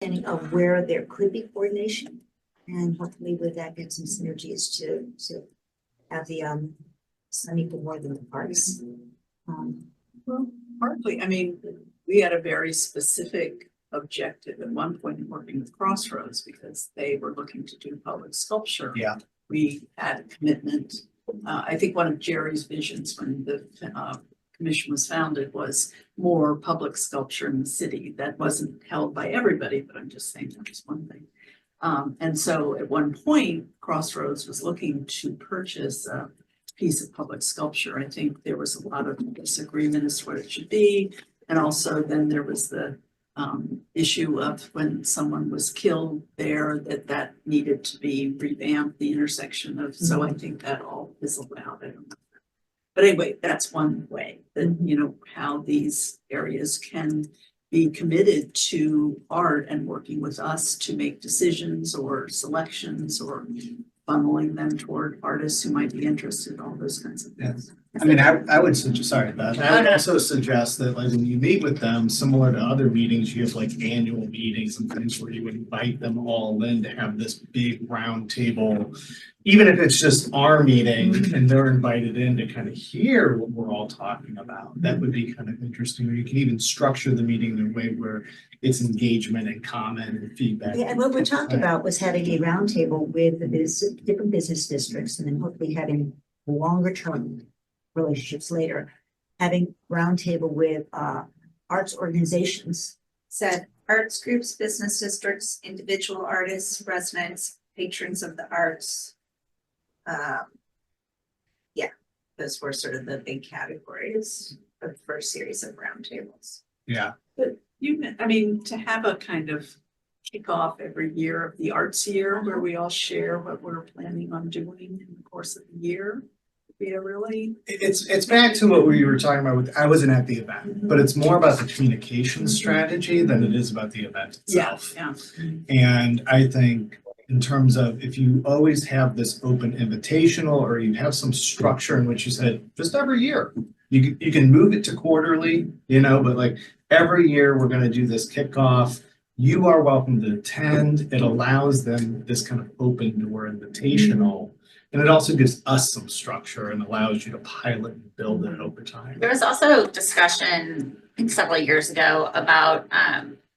understanding of where there could be coordination, and hopefully with that get some synergies to have the some equal more than the parts. Well, partly, I mean, we had a very specific objective at one point in working with Crossroads because they were looking to do public sculpture. Yeah. We had a commitment. I think one of Jerry's visions when the commission was founded was more public sculpture in the city. That wasn't held by everybody, but I'm just saying that was one thing. And so at one point, Crossroads was looking to purchase a piece of public sculpture. I think there was a lot of disagreement as to what it should be. And also then there was the issue of when someone was killed there, that needed to be revamped, the intersection of, so I think that all is allowed. I don't know. But anyway, that's one way that, you know, how these areas can be committed to art and working with us to make decisions or selections or funneling them toward artists who might be interested, all those kinds of things. I mean, I would suggest, sorry, Beth, I would also suggest that like when you meet with them, similar to other meetings, you have like annual meetings and things where you would invite them all in to have this big round table. Even if it's just our meeting and they're invited in to kind of hear what we're all talking about, that would be kind of interesting. Or you can even structure the meeting in a way where it's engagement and comment and feedback. Yeah, and what we talked about was having a roundtable with the different business districts, and then hopefully having longer term relationships later, having roundtable with arts organizations. Said arts groups, business districts, individual artists, residents, patrons of the arts. Yeah, those were sort of the big categories of the first series of roundtables. Yeah. But I mean, to have a kind of kickoff every year of the arts year where we all share what we're planning on doing in the course of the year would be a really. It's back to what we were talking about with, I wasn't at the event, but it's more about the communication strategy than it is about the event itself. Yeah. And I think in terms of if you always have this open invitational or you have some structure in which you said, just every year, you can move it to quarterly, you know, but like every year we're going to do this kickoff. You are welcome to attend. It allows them this kind of open door invitational. And it also gives us some structure and allows you to pilot and build it over time. There was also discussion, I think several years ago, about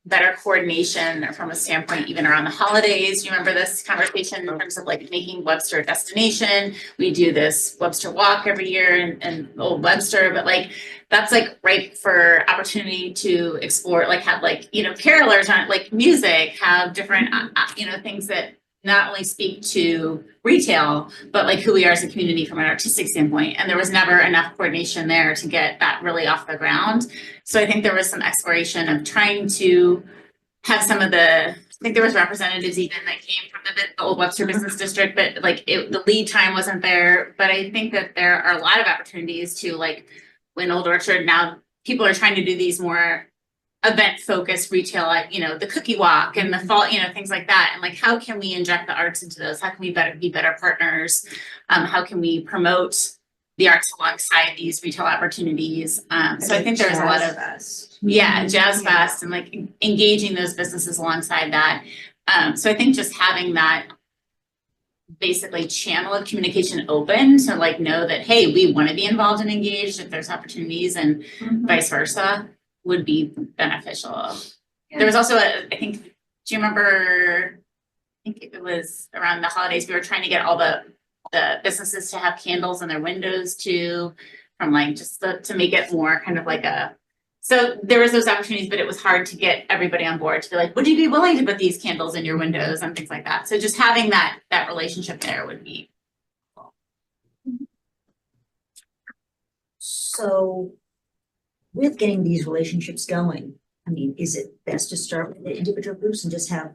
better coordination from a standpoint even around the holidays. You remember this conversation in terms of like making Webster a destination? We do this Webster walk every year in Old Webster, but like that's like ripe for opportunity to explore, like have like, you know, carolers on like music, have different, you know, things that not only speak to retail, but like who we are as a community from an artistic standpoint. And there was never enough coordination there to get that really off the ground. So I think there was some exploration of trying to have some of I think there was representatives even that came from the Old Webster Business District, but like the lead time wasn't there. But I think that there are a lot of opportunities to like when Old Orchard, now people are trying to do these more event focused retail, like, you know, the cookie walk and the fall, you know, things like that. And like, how can we inject the arts into those? How can we be better partners? How can we promote the arts alongside these retail opportunities? So I think there's a lot of, Jazz Fest and like engaging those businesses alongside that. So I think just having that basically channel of communication open to like know that, hey, we want to be involved and engaged if there's opportunities and vice versa would be beneficial. Yeah. There was also I think, do you remember, I think it was around the holidays, we were trying to get all the businesses to have candles in their windows too, from like just to make it more kind of like so there was those opportunities, but it was hard to get everybody on board to be like, would you be willing to put these candles in your windows and things like that? So just having that relationship there would be cool. So with getting these relationships going, I mean, is it best to start with the individual groups and just have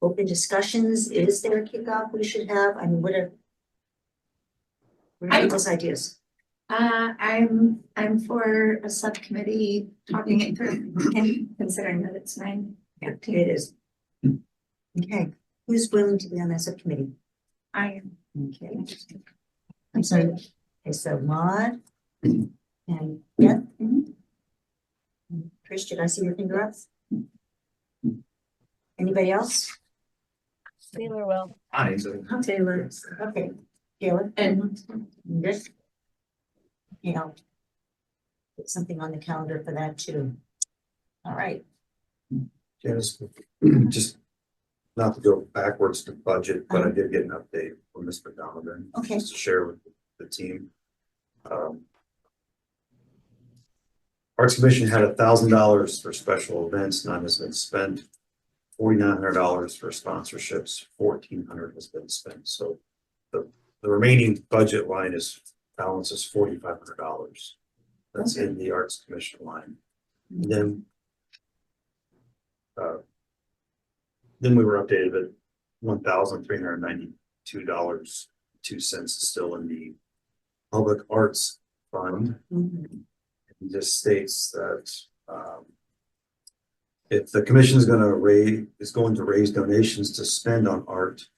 open discussions? Is there a kickoff we should have? I mean, what are those ideas? I'm for a subcommittee talking it through and considering that it's 9:15. Yeah, it is. Okay, who's willing to be on that subcommittee? I am. Okay. I'm sorry. Okay, so Maud and yeah. Trish, did I see your finger up? Anybody else? Taylor will. Taylor. Okay, Taylor. And Good. You know. Put something on the calendar for that too. All right, Janice, just not to go backwards to budget, but I did get an update from Mr. Donovan. Okay. Just to share with the team. Arts Commission had $1,000 for special events, none has been spent. $4,900 for sponsorships, $1,400 has been spent, so the remaining budget line balance is $4,500. That's in the Arts Commission line. And then we were updated at $1,392.02 still in the Public Arts Fund. Mhm. It just states that if the commission is going to raise donations to spend on art,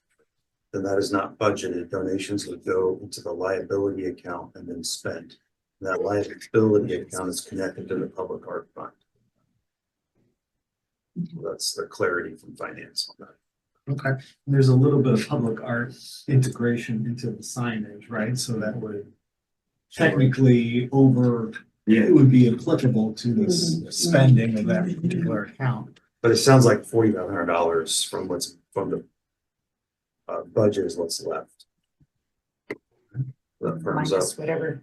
then that is not budgeted. Donations would go into the liability account and then spent. And that liability account is connected to the Public Art Fund. So that's the clarity from finance on that. Okay, there's a little bit of public art integration into the signage, right? So that would technically it would be applicable to this spending of that particular account. But it sounds like $4,500 from the budget is what's left. That firms up. Minus whatever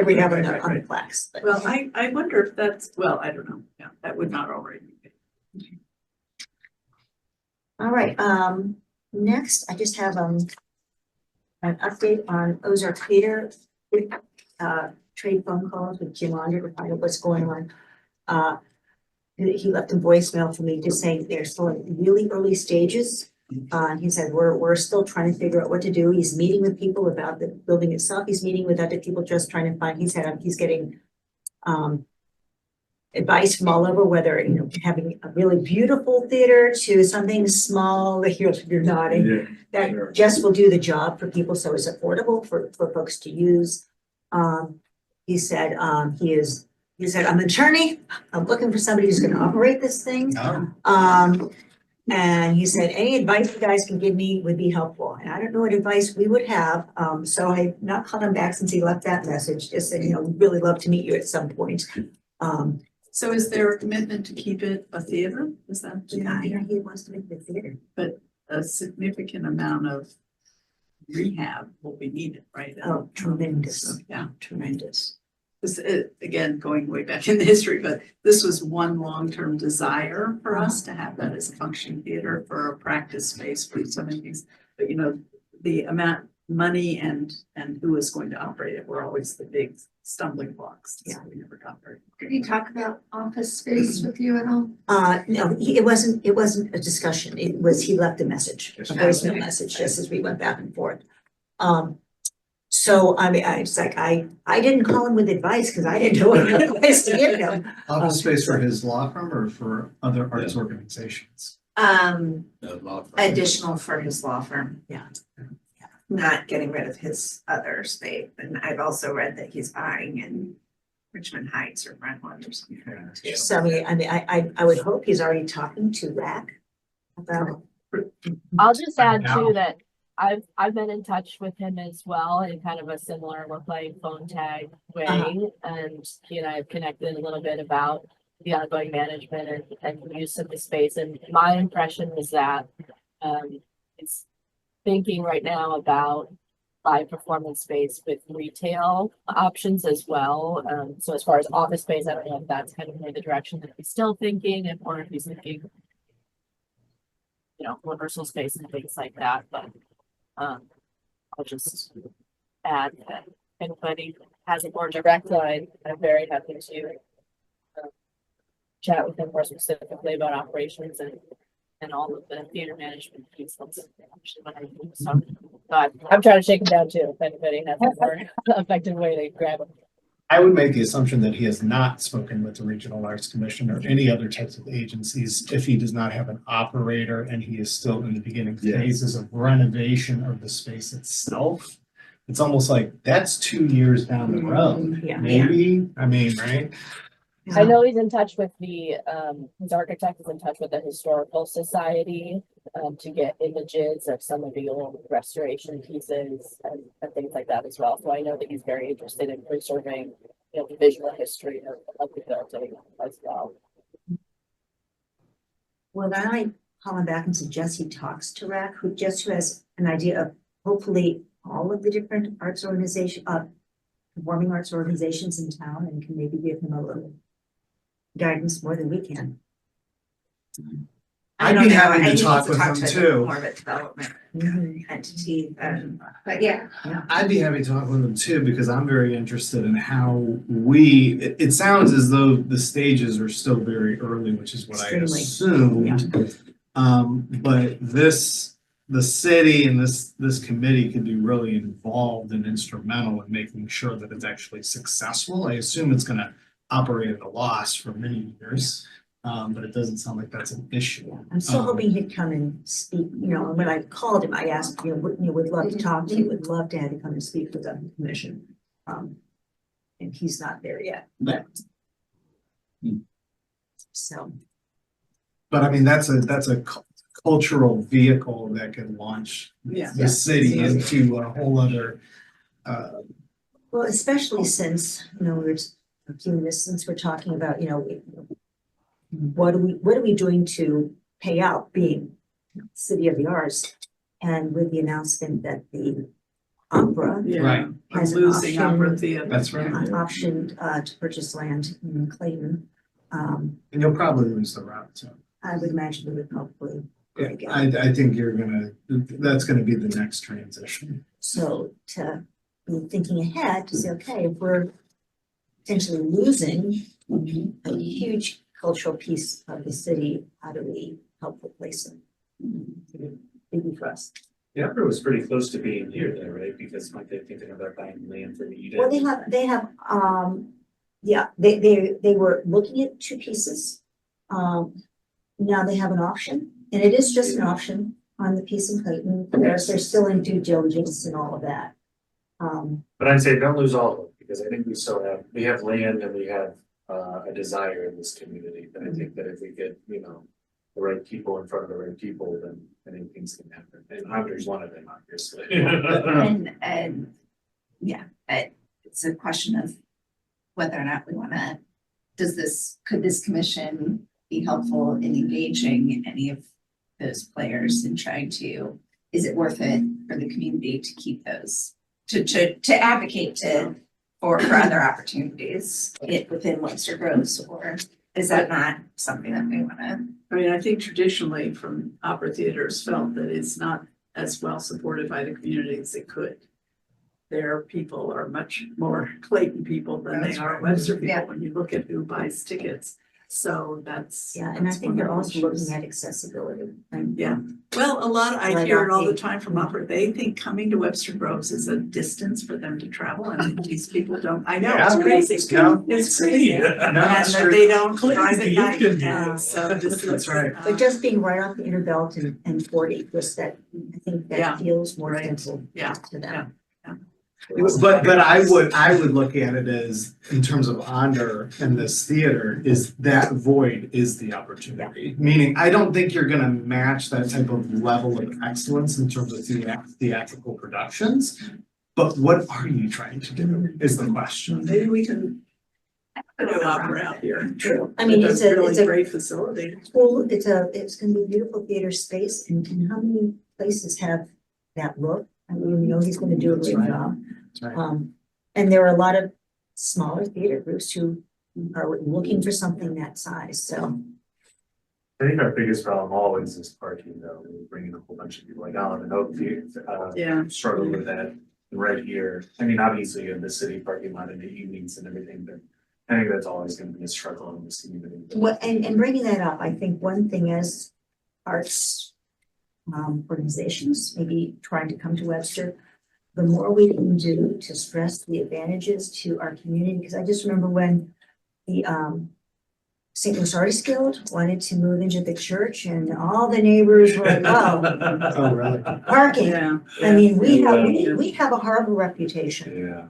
we have on the plaques. but- well, I wonder if that's, well, I don't know. Yeah, that would not already be paid. All right, next, I just have, an update on Ozark Theater. Trade phone calls with Jim Onder to find out what's going on. He left a voicemail for me just saying they're still in really early stages. He said, we're still trying to figure out what to do. He's meeting with people about the building itself. He's meeting with other people just trying to find, he's getting, advice from all over, whether, having a really beautiful theater to something small that you're nodding. That just will do the job for people, so it's affordable for folks to use. He said, he said, I'm an attorney, I'm looking for somebody who's gonna operate this thing. And he said, any advice you guys can give me would be helpful, and I don't know what advice we would have, so I've not called him back since he left that message, just said, we'd really love to meet you at some point. So is there a commitment to keep it a theater? Is that the Yeah, idea? he wants to make the theater. A significant amount of rehab will be needed, right? Oh, tremendous, So, yeah, tremendous. this, again, going way back in the history, but this was one long-term desire for us to have that as a functioning theater for a practice space for so many things. But the amount, money and who is going to operate it were always the big stumbling blocks. So we never got very. Did he talk about office space with you at all? No, it wasn't a discussion. It was, he left a message, a voicemail message, just as we went back and forth. So I mean, I was like, I didn't call him with advice because I didn't know what advice to give him. Office space for his law firm or for other arts organizations? Additional for his law firm. Yeah. Not getting rid of his other space. And I've also read that he's buying in Richmond Heights or Brentwood or something. too. So I would hope he's already talking to RAC about. I'll just add Now. too that I've been in touch with him as well in kind of a similar, we're playing phone tag way. And he and I have connected a little bit about the ongoing management and use of the space. And my impression was that it's thinking right now about live performance space with retail options as well. So as far as office space, I don't know if that's kind of more the direction that he's still thinking, or if he's thinking, rehearsal space and things like that, but I'll just add that if anybody has a more direct line, I'm very happy to chat with him more specifically about operations and all of the theater management piece. That's actually what I do. So I'm trying to shake him down too, if anybody has a more effective way to grab him. I would make the assumption that he has not spoken with the Regional Arts Commission or any other types of agencies if he does not have an operator and he is still in the beginning phases of renovation of the space itself. It's almost like that's 2 years down the road, Yeah. maybe, I mean, right? I know he's in touch with his architect is in touch with the Historical Society, to get images of some of the old restoration pieces and things like that as well. So I know that he's very interested in preserving, the visual history of the building as well. Well, then I call him back and suggest he talks to RAC, who has an idea of hopefully all of the different arts performing arts organizations in town, and can maybe give him a little guidance more than we can. I I'd don't be know, happy I to need talk with him to too. More of a development Mhm. entity, but yeah. I'd be happy to talk with them too, because I'm very interested in how it sounds as though the stages are still very early, which is what I Extremely. assumed. But the city and this committee could be really involved and instrumental in making sure that it's actually successful. I assume it's gonna operate at a loss for many years, but it doesn't sound like that's an issue. I'm still hoping he'd come and speak, and when I called him, I asked, would love to talk to you, would love to have you come and speak with the commission. And he's not there yet, but. So, But I mean, that's a cultural vehicle that could launch Yeah. the city into a whole other, well, especially since, we're doing this, since we're talking about, what are we doing to pay out being city of the arts? And with the announcement that the opera Yeah, Right. I'm Has an losing option. opera theater. That's right. an option to purchase land in Clayton, and you'll probably lose the route, so. I would imagine we would probably go Yeah, together. I think that's gonna be the next transition. So to be thinking ahead to say, okay, if we're potentially losing a huge cultural piece of the city, how do we help replace it? Maybe for us. The opera was pretty close to being here though, right? Because like they're thinking about buying land from Eden. Well, they were looking at two pieces. Now they have an option, and it is just an option on the piece in Clayton. They're still in due diligence and all of that. But I'd say don't lose all of it, because I think we have land and we have a desire in this community. But I think that if we get, the right people in front of the right people, then I think things can happen. And Hunter's one of them, obviously. And yeah, it's a question of whether or not we wanna, could this commission be helpful in engaging any of those players and trying to, is it worth it for the community to keep those, to advocate for other opportunities within Webster Groves, or is that not something that we wanna? I mean, I think traditionally from opera theaters felt that it's not as well supported by the community as it could. Their people are much more Clayton people than they That's are right. Webster people Yeah. when you look at who buys tickets. So that's. Yeah, and I that's think one they're of the also issues. looking at accessibility. And Yeah. Well, I Right hear it off all the the- time from opera. They think coming to Webster Groves is a distance for them to travel, and these people don't, I know, it's Yeah. crazy. No. It's crazy. No, And that's that true. they don't Crazy, drive at you night, can do and it. so this is. That's right. But just being right off the inner belt and 40, just that, I think Yeah, that feels more right. simple Yeah, to them. But I would look at it as, in terms of honor in this theater, is that void is the opportunity. Meaning, I don't think you're gonna match that type of level of excellence in terms of theatrical productions. But what are you trying to do is the question. Maybe we can put an opera out here. True. I mean, That's it's really a great facility. cool, it's gonna be a beautiful theater space, and how many places have that look? I mean, he's gonna do a great That's right. job. That's right. And there are a lot of smaller theater groups who are looking for something that size, so. I think our biggest problem always is parking though. We bring in a whole bunch of people like Alan and Oakview, Yeah. struggle with that right here. I mean, obviously in the city parking lot in the evenings and everything, but I think that's always gonna be a struggle in this community. And bringing that up, I think one thing as arts organizations, maybe trying to come to Webster, the more we can do to stress the advantages to our community, because I just remember when the St. Louis Artists Guild wanted to move into the church, and all the neighbors were like, oh, Oh, really? parking. Yeah. I mean, Yeah. we have a horrible reputation Yeah.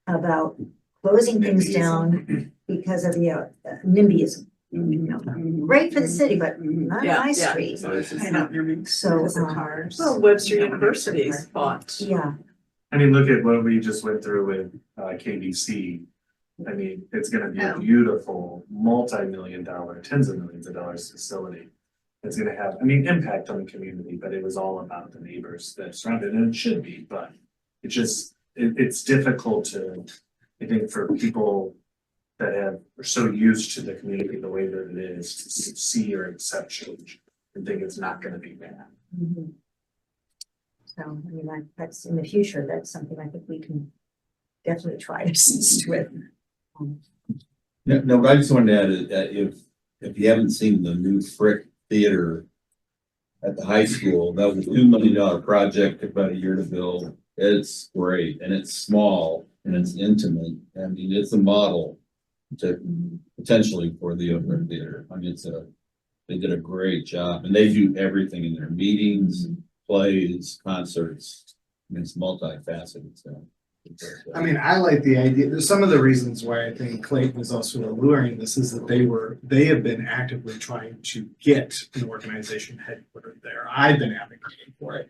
about closing things down because of the NIMBYism. You know, great for the city, but not Yeah, my yeah. street. I know. So, Because of cars. Well, Webster University's bought. yeah, I mean, look at what we just went through with KBC. I mean, it's gonna be a Yeah. beautiful, multi-million dollar, tens of millions of dollars facility. It's gonna have, I mean, impact on the community, but it was all about the neighbors that surround it, and it should be, but it just, it's difficult to, I think, for people that are so used to the community the way that it is, to see or accept change and think it's not gonna be bad. mhm. So, I mean, that's in the future, that's something I think we can definitely try to assist with. No, but I just wanted to add that if you haven't seen the new Frick Theater at the high school, that was a $2 million project, took about a year to build. It's great and it's small and it's intimate. I mean, it's a model to potentially for the Over Theater. I mean, they did a great job and they do everything in their meetings, plays, concerts. I mean, it's multifaceted, so. I mean, I like the idea, there's some of the reasons why I think Clayton is also alluring this is that they have been actively trying to get an organization headquartered there. I've been advocating for it.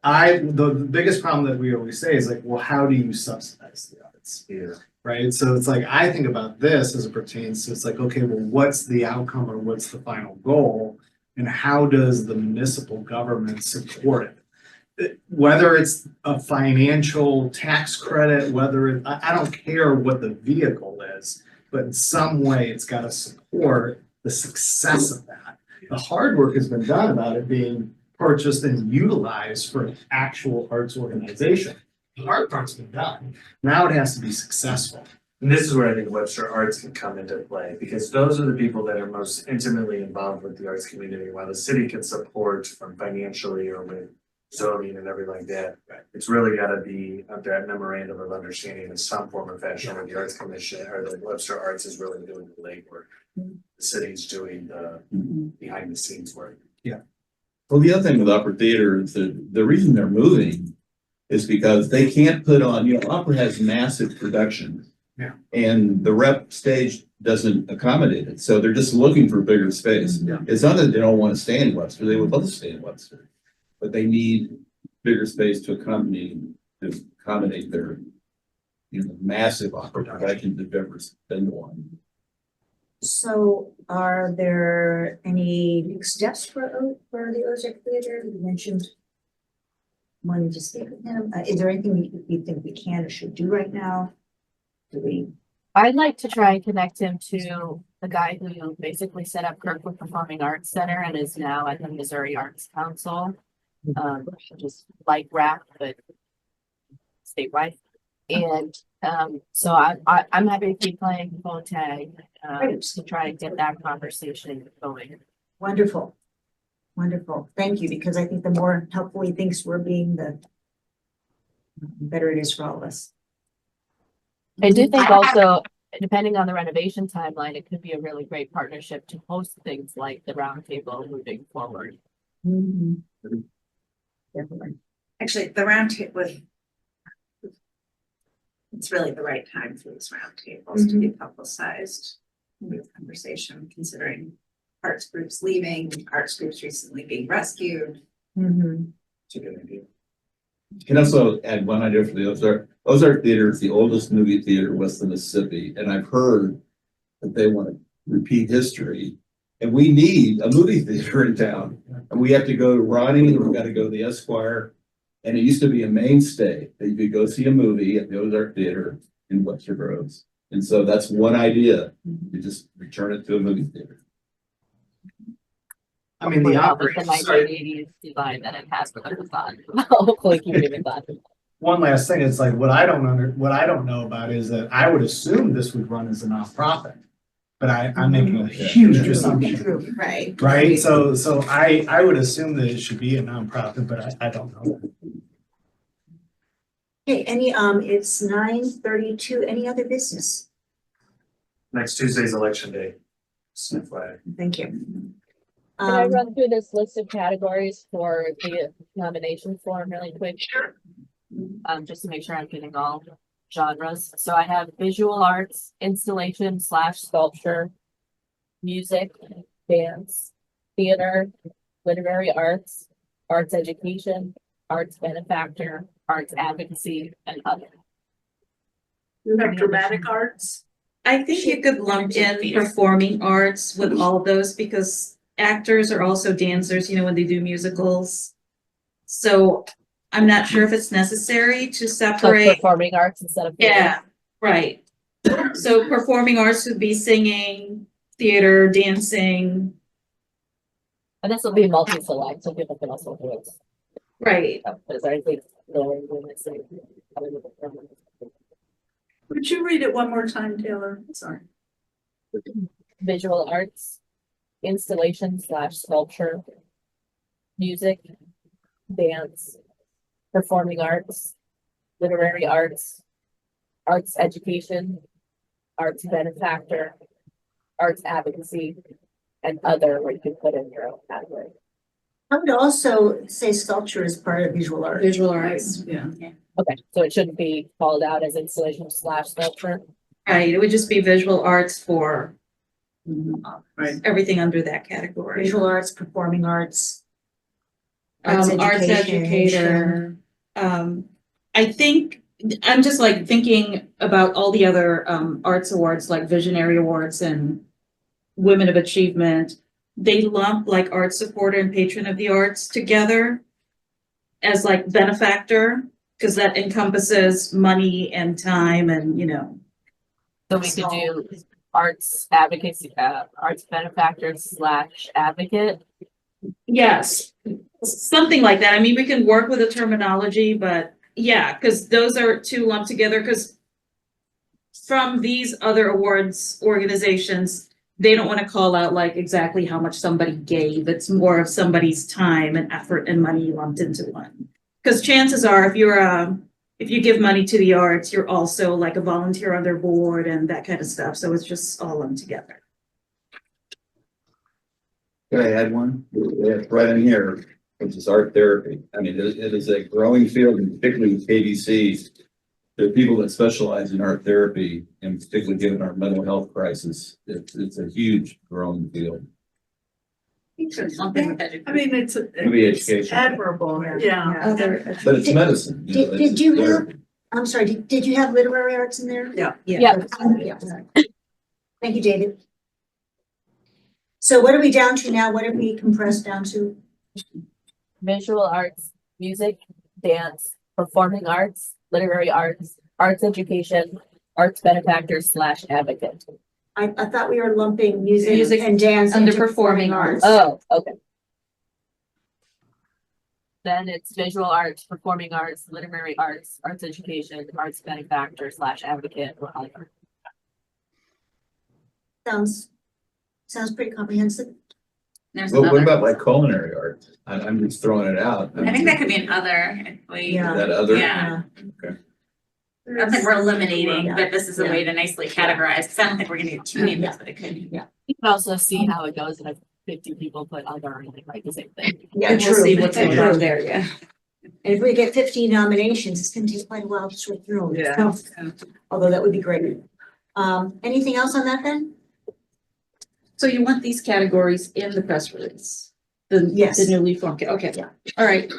The biggest problem that we always say is like, well, how do you subsidize the arts? Yeah. Right, so it's like, I think about this as it pertains to, it's like, okay, well, what's the outcome or what's the final goal? And how does the municipal government support it? Whether it's a financial tax credit, I don't care what the vehicle is, but in some way, it's gotta support the success of that. The hard work has been done about it being purchased and utilized for an actual arts organization. The hard part's been done. Now it has to be successful. And this is where I think Webster Arts can come into play, because those are the people that are most intimately involved with the arts community, while the city can support from financially or with zoning and everything like that. It's really gotta be that memorandum of understanding in some form or fashion where the Arts Commission or the Webster Arts is really doing the legwork. The city's doing the behind the scenes work. Well, the other thing with Upper Theater is the reason they're moving is because they can't put on, opera has massive productions. Yeah. And the rep stage doesn't accommodate it, so they're just looking for bigger space. Yeah. It's not that they don't want to stay in Webster, they would love to stay in Webster. But they need bigger space to accommodate their, massive opera production they've ever been on. So are there any next steps for the Ozark Theater? You mentioned wanting to speak with him. Is there anything you think we can or should do right now? I'd like to try and connect him to the guy who basically set up Kirkwood Performing Arts Center and is now at the Missouri Arts Council. Just like rap, but statewide. And so I'm happy to keep playing phone tag to try and get that conversation going. Wonderful. Wonderful. Thank you, because I think the more helpful he thinks we're being, the better it is for all of us. I do think also, depending on the renovation timeline, it could be a really great partnership to host things like the roundtable moving forward. Definitely. Actually, the roundtable with. It's really the right time for these roundtables to be publicized with conversation, considering arts groups leaving, arts groups recently being rescued. It's a good idea. Can also add one idea for the Ozark. Ozark Theater is the oldest movie theater west of Mississippi, and I've heard that they want to repeat history. And we need a movie theater in town. And we have to go to Ronnie, and we've got to go to the Esquire. And it used to be a mainstay that you could go see a movie at the Ozark Theater in Webster Groves. And so that's one idea. You just return it to a movie theater. I mean, the Hopefully operating, not with the 1980s design that it has with the thought. Hopefully keep it in thought. one last thing, it's like, what I don't know about is that I would assume this would run as a nonprofit. But I'm making a huge assumption, True. Right. right? So I would assume that it should be a nonprofit, but I don't know. Okay, it's 9:32. Any other business? Next Tuesday's election day. Just FYI. Thank you. Can I Um, run through this list of categories for the nomination form really quick? Sure. Just to make sure I'm getting all genres. So I have visual arts, installation slash sculpture, music, dance, theater, literary arts, arts education, arts benefactor, arts advocacy, and other. You have dramatic arts? I think you could lump in performing arts with all of those because actors are also dancers, you know, when they do musicals. So I'm not sure if it's necessary to So separate. performing arts instead of. theater. Yeah, right. So performing arts would be singing, theater, dancing, And this will be multi-select, so people can also do it. right? Because I think. Would you read it one more time, Taylor? Sorry. Visual arts, installation slash sculpture, music, dance, performing arts, literary arts, arts education, arts benefactor, arts advocacy, and other, where you can put in your own category. I would also say sculpture is part of visual art. Visual arts, Yeah. Okay, so it shouldn't be called out as installation slash sculpture. right? It would just be visual arts for Right. everything under that category. Visual arts, performing arts. Arts educator. I think, I'm just like thinking about all the other arts awards, like Visionary Awards and Women of Achievement. They lump like art supporter and patron of the arts together as like benefactor, because that encompasses money and time and, you know. So we could do arts advocacy, arts benefactor slash advocate. Yes, something like that. I mean, we can work with the terminology, but yeah, because those are two lumped together, because from these other awards organizations, they don't want to call out like exactly how much somebody gave. It's more of somebody's time and effort and money lumped into one. Because chances are, if you give money to the arts, you're also like a volunteer on their board and that kind of stuff. So it's just all lumped together. Can I add one? Yeah, right in here, which is art therapy. I mean, it is a growing field, and particularly with KDC. There are people that specialize in art therapy, and particularly given our mental health crisis, it's a huge growing field. Something with I education. mean, it's Maybe education. admirable, yeah. Other, But it's medicine. You know, Did you it's have, I'm sorry, did you have literary arts in there? Yeah. Yeah. Yeah. Thank you, David. So what are we down to now? What have we compressed down to? Visual arts, music, dance, performing arts, literary arts, arts education, arts benefactor slash advocate. I thought we were lumping music Music and dance under into performing arts. Oh, okay. Then it's visual arts, performing arts, literary arts, arts education, arts benefactor slash advocate, or other. Sounds pretty comprehensive. There's What another. about like culinary art? I'm just throwing it out. I think that could be an other, if we, Yeah. That other. yeah. I don't think we're eliminating, but this is a way to nicely categorize, because I don't think we're gonna get too many, but it could. You can also see how it goes, and if 50 people put other, and they write the same thing. Yeah, we'll true. see what's going on True. there, yeah. And if we get 15 nominations, it's gonna take quite a while to sort through. Yeah. So, although that would be great. Anything else on that then? So you want these categories in the press release? Yes. The newly formed, okay, Yeah. all right,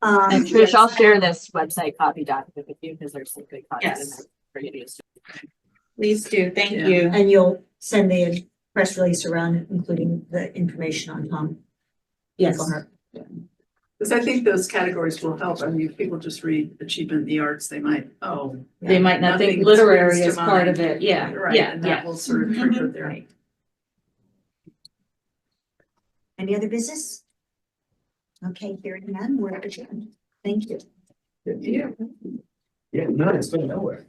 And Trish, I'll share this website copy document with you, because there's some good content in Yes. there for you to use. please do, thank Yeah. you. And you'll send the press release around, including the information on Tom. Yes. Engelhardt. Because I think those categories will help. I mean, if people just read achievement in the arts, they might, oh. They might not think nothing literary springs is to part mind. of it, yeah, Right, yeah, and yeah. that will sort of trigger Mhm. their. Any other business? Okay, hearing none, we're adjourned. Thank you. Yeah, no, it's going nowhere.